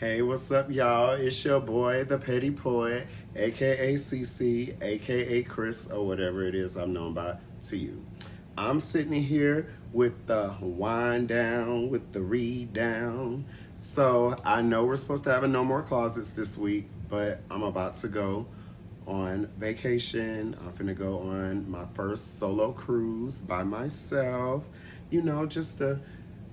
Hey, what's up, y'all? It's your boy, the Petty Poet, aka CC, aka Chris, or whatever it is I'm known by to you. I'm sitting here with the wind down, with the read down. So I know we're supposed to have a no more closets this week, but I'm about to go on vacation. I'm finna go on my first solo cruise by myself. Just to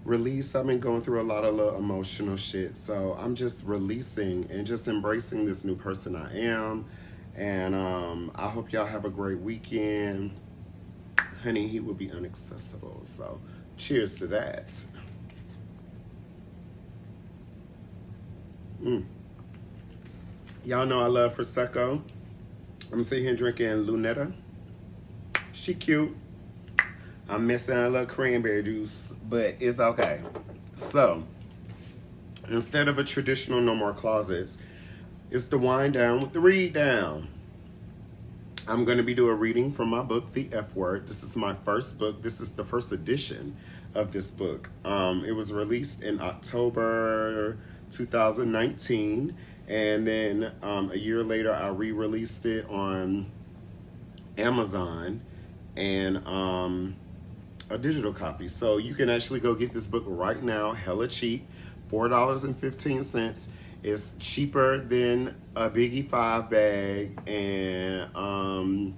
release. I've been going through a lot of little emotional shit. So I'm just releasing and just embracing this new person I am. And I hope y'all have a great weekend. Honey, he will be inaccessible. So cheers to that. Y'all know I love Prosecco. I'm sitting here drinking Lunetta. She cute. I'm missing a little cranberry juice, but it's okay. So, instead of a traditional no more closets, it's the wind down with the read down. I'm going to be doing a reading from my book, The F Word. This is my first book. This is the first edition of this book. It was released in October 2019, and then a year later, I re-released it on Amazon and a digital copy. So you can actually go get this book right now, hella cheap, $4.15. It's cheaper than a Biggie 5 bag and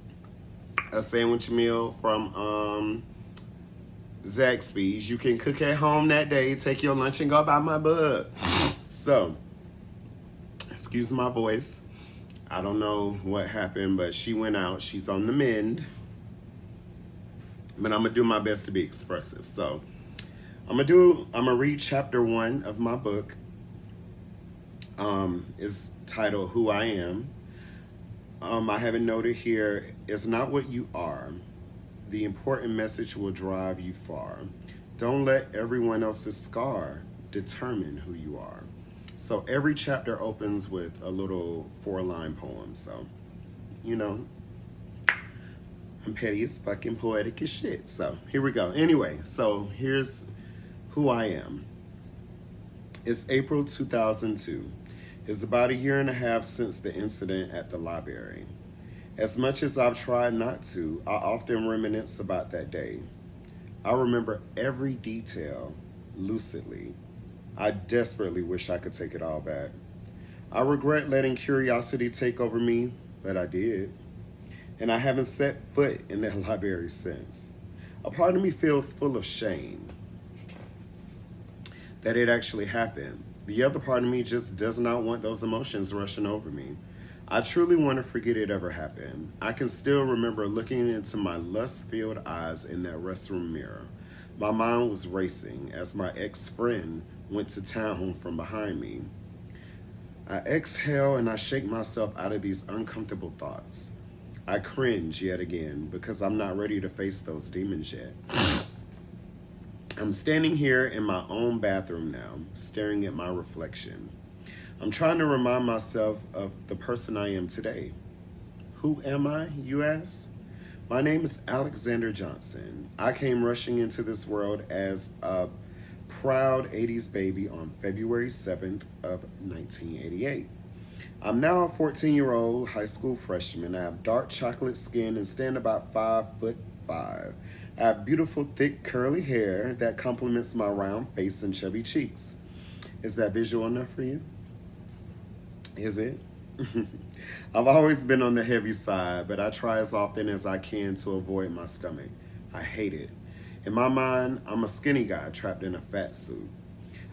a sandwich meal from Zaxby's. You can cook at home that day, take your lunch and go buy my book. So, excuse my voice. I don't know what happened, but she went out. She's on the mend. But I'm gonna do my best to be expressive. So I'm gonna read chapter 1 of my book. It's titled Who I Am. I have it noted here, it's not what you are. The important message will drive you far. Don't let everyone else's scar determine who you are. So every chapter opens with a little 4-line poem. So, I'm petty as fucking poetic as shit. So here we go. Anyway, so here's who I am. It's April 2002. It's about a year and a half since the incident at the library. As much as I've tried not to, I often reminisce about that day. I remember every detail lucidly. I desperately wish I could take it all back. I regret letting curiosity take over me, but I did. And I haven't set foot in that library since. A part of me feels full of shame that it actually happened. The other part of me just does not want those emotions rushing over me. I truly want to forget it ever happened. I can still remember looking into my lust-filled eyes in that restroom mirror. My mind was racing as my ex-friend went to town from behind me. I exhale and I shake myself out of these uncomfortable thoughts. I cringe yet again because I'm not ready to face those demons yet. I'm standing here in my own bathroom now, staring at my reflection. I'm trying to remind myself of the person I am today. Who am I, you ask? My name is Alexander Johnson. I came rushing into this world as a proud 80s baby on February 7th of 1988. I'm now a 14-year-old high school freshman. I have dark chocolate skin and stand about 5'5". I have beautiful, thick, curly hair that complements my round face and chubby cheeks. Is that visual enough for you? Is it? I've always been on the heavy side, but I try as often as I can to avoid my stomach. I hate it. In my mind, I'm a skinny guy trapped in a fat suit.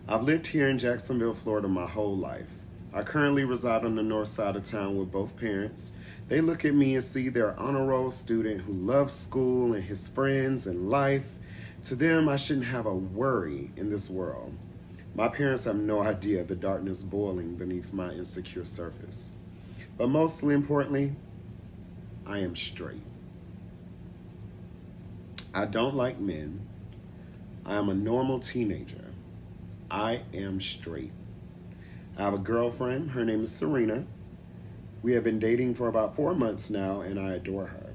I've lived here in Jacksonville, Florida my whole life. I currently reside on the north side of town with both parents. They look at me and see their honor roll student who loves school and his friends and life. To them, I shouldn't have a worry in this world. My parents have no idea the darkness boiling beneath my insecure surface. But mostly importantly, I am straight. I don't like men. I am a normal teenager. I am straight. I have a girlfriend. Her name is Serena. We have been dating for about 4 months now, and I adore her.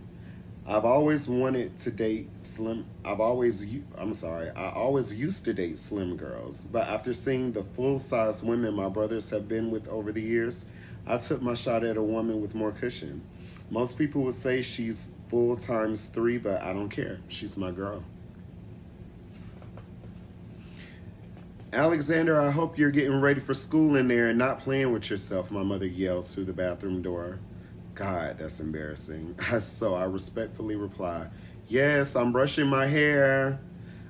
I've always wanted to date slim. I'm sorry. I always used to date slim girls, but after seeing the full-size women my brothers have been with over the years, I took my shot at a woman with more cushion. Most people would say she's full times three, but I don't care. She's my girl. Alexander, I hope you're getting ready for school in there and not playing with yourself, my mother yells through the bathroom door. God, that's embarrassing. So I respectfully reply, Yes, I'm brushing my hair.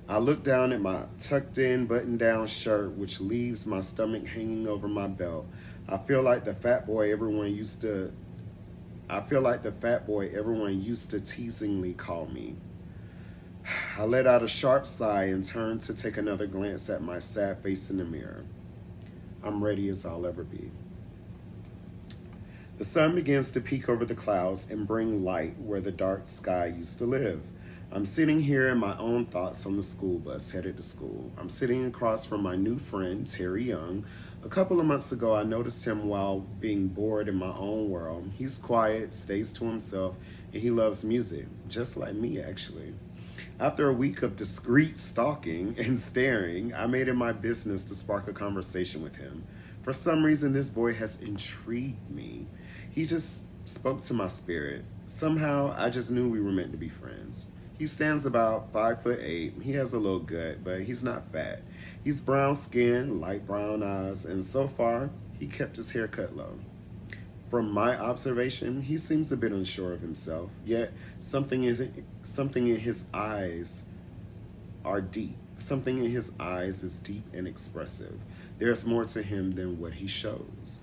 I look down at my tucked in button down shirt, which leaves my stomach hanging over my belt. I feel like the fat boy everyone used to teasingly call me. I let out a sharp sigh and turned to take another glance at my sad face in the mirror. I'm ready as I'll ever be. The sun begins to peek over the clouds and bring light where the dark sky used to live. I'm sitting here in my own thoughts on the school bus headed to school. I'm sitting across from my new friend, Terry Young. A couple of months ago, I noticed him while being bored in my own world. He's quiet, stays to himself, and he loves music, just like me, actually. After a week of discreet stalking and staring, I made it my business to spark a conversation with him. For some reason, this boy has intrigued me. He just spoke to my spirit. Somehow, I just knew we were meant to be friends. He stands about 5'8". He has a little gut, but he's not fat. He's brown skinned, light brown eyes, and so far, he kept his hair cut low. From my observation, he seems a bit unsure of himself, yet something in his eyes are deep. Something in his eyes is deep and expressive. There's more to him than what he shows.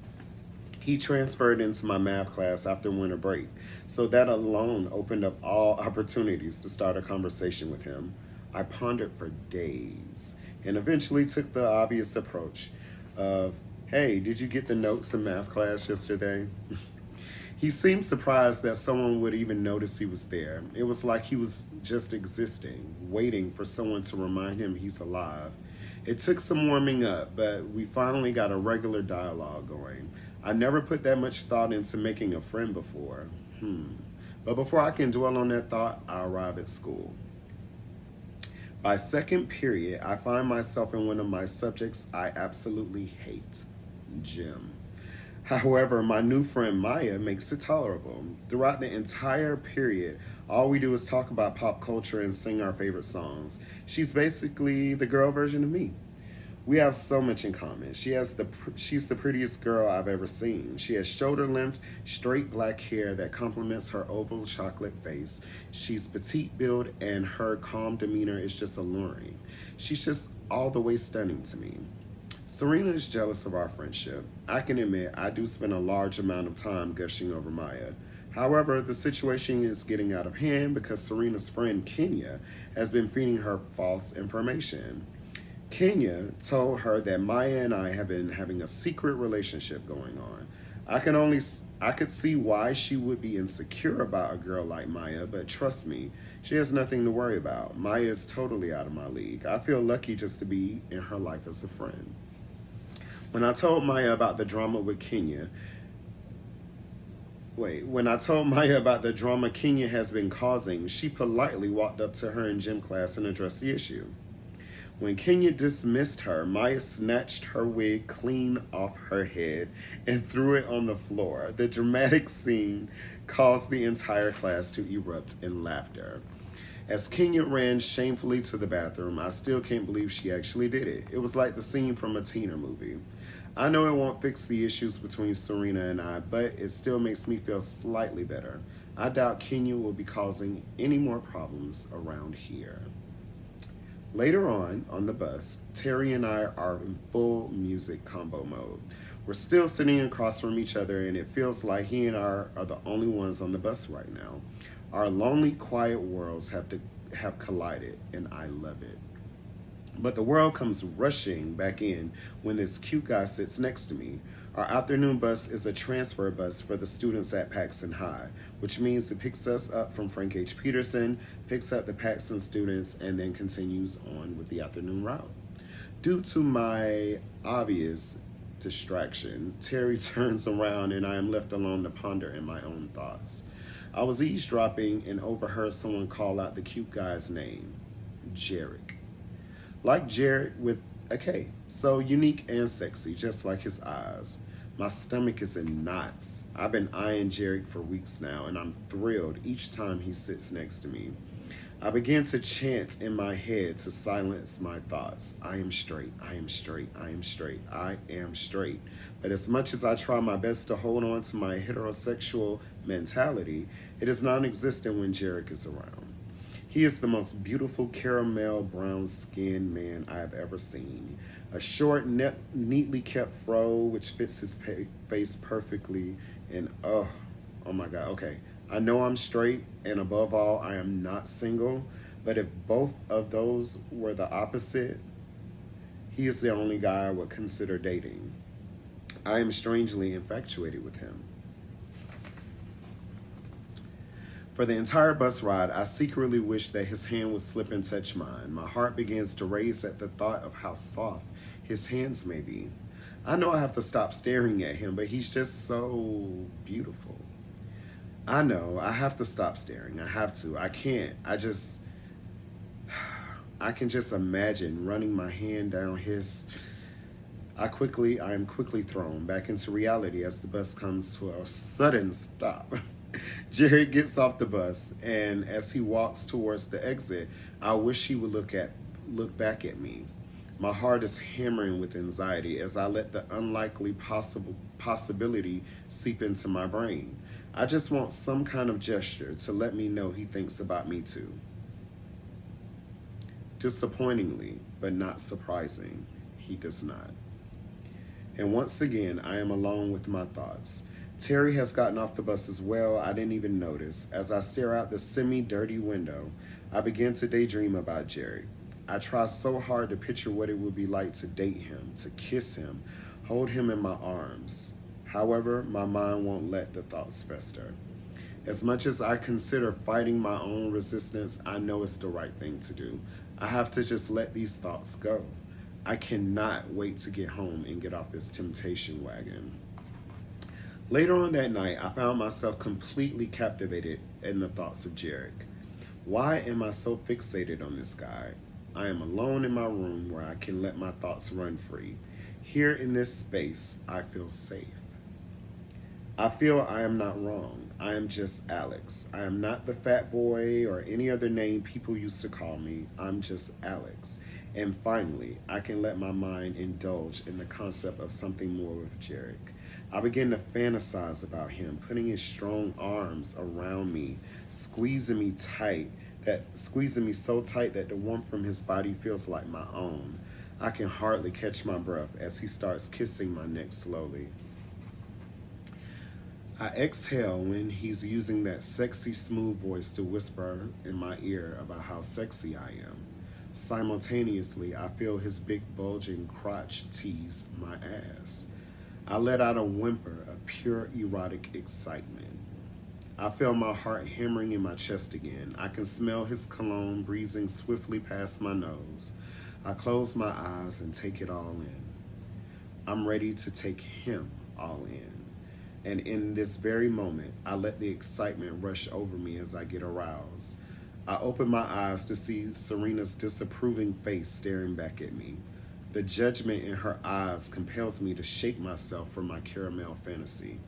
He transferred into my math class after winter break, so that alone opened up all opportunities to start a conversation with him. I pondered for days and eventually took the obvious approach of, Hey, did you get the notes in math class yesterday? He seemed surprised that someone would even notice he was there. It was like he was just existing, waiting for someone to remind him he's alive. It took some warming up, but we finally got a regular dialogue going. I never put that much thought into making a friend before. But before I can dwell on that thought, I arrive at school. By second period, I find myself in one of my subjects I absolutely hate, gym. However, my new friend Maya makes it tolerable. Throughout the entire period, all we do is talk about pop culture and sing our favorite songs. She's basically the girl version of me. We have so much in common. She's the prettiest girl I've ever seen. She has shoulder-length, straight black hair that complements her oval chocolate face. She's petite build and her calm demeanor is just alluring. She's just all the way stunning to me. Serena is jealous of our friendship. I can admit I do spend a large amount of time gushing over Maya. However, the situation is getting out of hand because Serena's friend Kenya has been feeding her false information. Kenya told her that Maya and I have been having a secret relationship going on. I could see why she would be insecure about a girl like Maya, but trust me, she has nothing to worry about. Maya is totally out of my league. I feel lucky just to be in her life as a friend. When I told Maya about the drama Kenya has been causing, she politely walked up to her in gym class and addressed the issue. When Kenya dismissed her, Maya snatched her wig clean off her head and threw it on the floor. The dramatic scene caused the entire class to erupt in laughter. As Kenya ran shamefully to the bathroom, I still can't believe she actually did it. It was like the scene from a Tina movie. I know it won't fix the issues between Serena and I, but it still makes me feel slightly better. I doubt Kenya will be causing any more problems around here. Later on the bus, Terry and I are in full music combo mode. We're still sitting across from each other and it feels like he and I are the only ones on the bus right now. Our lonely, quiet worlds have collided and I love it. But the world comes rushing back in when this cute guy sits next to me. Our afternoon bus is a transfer bus for the students at Paxton High, which means it picks us up from Frank H. Peterson, picks up the Paxton students, and then continues on with the afternoon route. Due to my obvious distraction, Terry turns around and I am left alone to ponder in my own thoughts. I was eavesdropping and overheard someone call out the cute guy's name, Jarek. Like Jared with a K. So unique and sexy, just like his eyes. My stomach is in knots. I've been eyeing Jarek for weeks now, and I'm thrilled each time he sits next to me. I begin to chant in my head to silence my thoughts. I am straight, I am straight, I am straight, I am straight. But as much as I try my best to hold on to my heterosexual mentality, it is non-existent when Jarek is around. He is the most beautiful caramel brown skinned man I have ever seen. A short, neatly kept fro which fits his face perfectly. And oh my God, okay. I know I'm straight, and above all, I am not single. But if both of those were the opposite, he is the only guy I would consider dating. I am strangely infatuated with him. For the entire bus ride, I secretly wish that his hand would slip and touch mine. My heart begins to race at the thought of how soft his hands may be. I know I have to stop staring at him, but he's just so beautiful. I know, I have to stop staring. I have to. I can't. I can just imagine running my hand down his... I am quickly thrown back into reality as the bus comes to a sudden stop. Jerry gets off the bus, and as he walks towards the exit, I wish he would look back at me. My heart is hammering with anxiety as I let the unlikely possibility seep into my brain. I just want some kind of gesture to let me know he thinks about me too. Disappointingly, but not surprising, he does not. And once again, I am alone with my thoughts. Terry has gotten off the bus as well. I didn't even notice. As I stare out the semi-dirty window, I begin to daydream about Jerry. I try so hard to picture what it would be like to date him, to kiss him, hold him in my arms. However, my mind won't let the thoughts fester. As much as I consider fighting my own resistance, I know it's the right thing to do. I have to just let these thoughts go. I cannot wait to get home and get off this temptation wagon. Later on that night, I found myself completely captivated in the thoughts of Jarek. Why am I so fixated on this guy? I am alone in my room where I can let my thoughts run free. Here in this space, I feel safe. I feel I am not wrong. I am just Alex. I am not the fat boy or any other name people used to call me. I'm just Alex. And finally, I can let my mind indulge in the concept of something more with Jarek. I begin to fantasize about him, putting his strong arms around me, squeezing me so tight that the warmth from his body feels like my own. I can hardly catch my breath as he starts kissing my neck slowly. I exhale when he's using that sexy, smooth voice to whisper in my ear about how sexy I am. Simultaneously, I feel his big bulging crotch tease my ass. I let out a whimper of pure erotic excitement. I feel my heart hammering in my chest again. I can smell his cologne breezing swiftly past my nose. I close my eyes and take it all in. I'm ready to take him all in. And in this very moment, I let the excitement rush over me as I get aroused. I open my eyes to see Serena's disapproving face staring back at me. The judgment in her eyes compels me to shake myself from my caramel fantasy.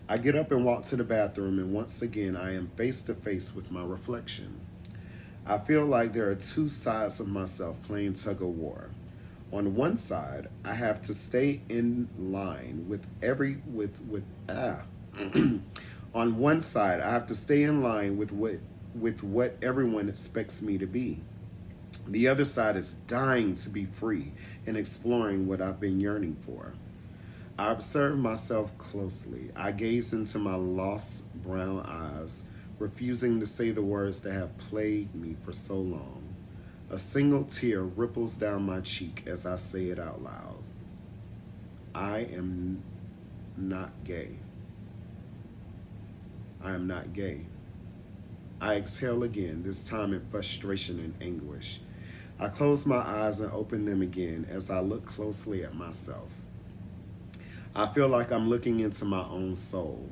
I get up and walk to the bathroom, and once again, I am face to face with my reflection. I feel like there are two sides of myself playing tug of war. On one side, I have to stay in line On one side, I have to stay in line with what everyone expects me to be. The other side is dying to be free and exploring what I've been yearning for. I observe myself closely. I gaze into my lost brown eyes, refusing to say the words that have plagued me for so long. A single tear ripples down my cheek as I say it out loud. I am not gay. I am not gay. I exhale again, this time in frustration and anguish. I close my eyes and open them again as I look closely at myself. I feel like I'm looking into my own soul.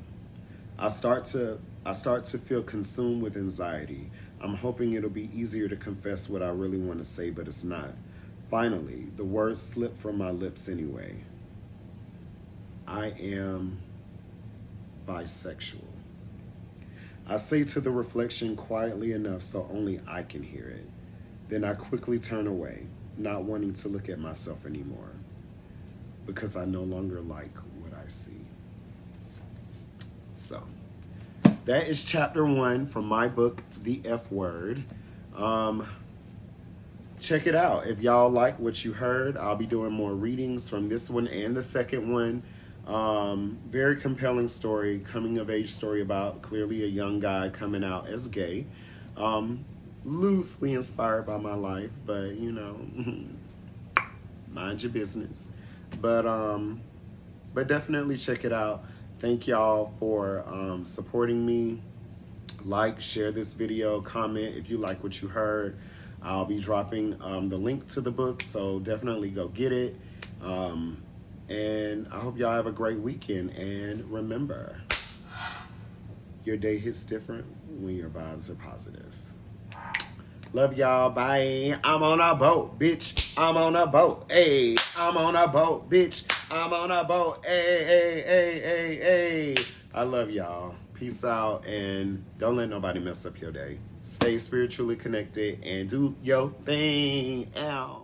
I start to I start to feel consumed with anxiety. I'm hoping it'll be easier to confess what I really want to say, but it's not. Finally, the words slip from my lips anyway. I am bisexual. I say to the reflection quietly enough so only I can hear it. Then I quickly turn away, not wanting to look at myself anymore, because I no longer like what I see. So, that is chapter 1 from my book, The F Word. Check it out. If y'all like what you heard, I'll be doing more readings from this one and the second one. Very compelling story, coming of age story about clearly a young guy coming out as gay. Loosely inspired by my life, but you know, mind your business. But definitely check it out. Thank y'all for supporting me. Like, share this video, comment if you like what you heard. I'll be dropping the link to the book, so definitely go get it. And I hope y'all have a great weekend. And remember, your day hits different when your vibes are positive. Love y'all. Bye. I'm on a boat, bitch. I'm on a boat. Hey, I'm on a boat, bitch. I'm on a boat. Hey, hey, hey, hey, hey. I love y'all. Peace out. And don't let nobody mess up your day. Stay spiritually connected and do your thing. Ow.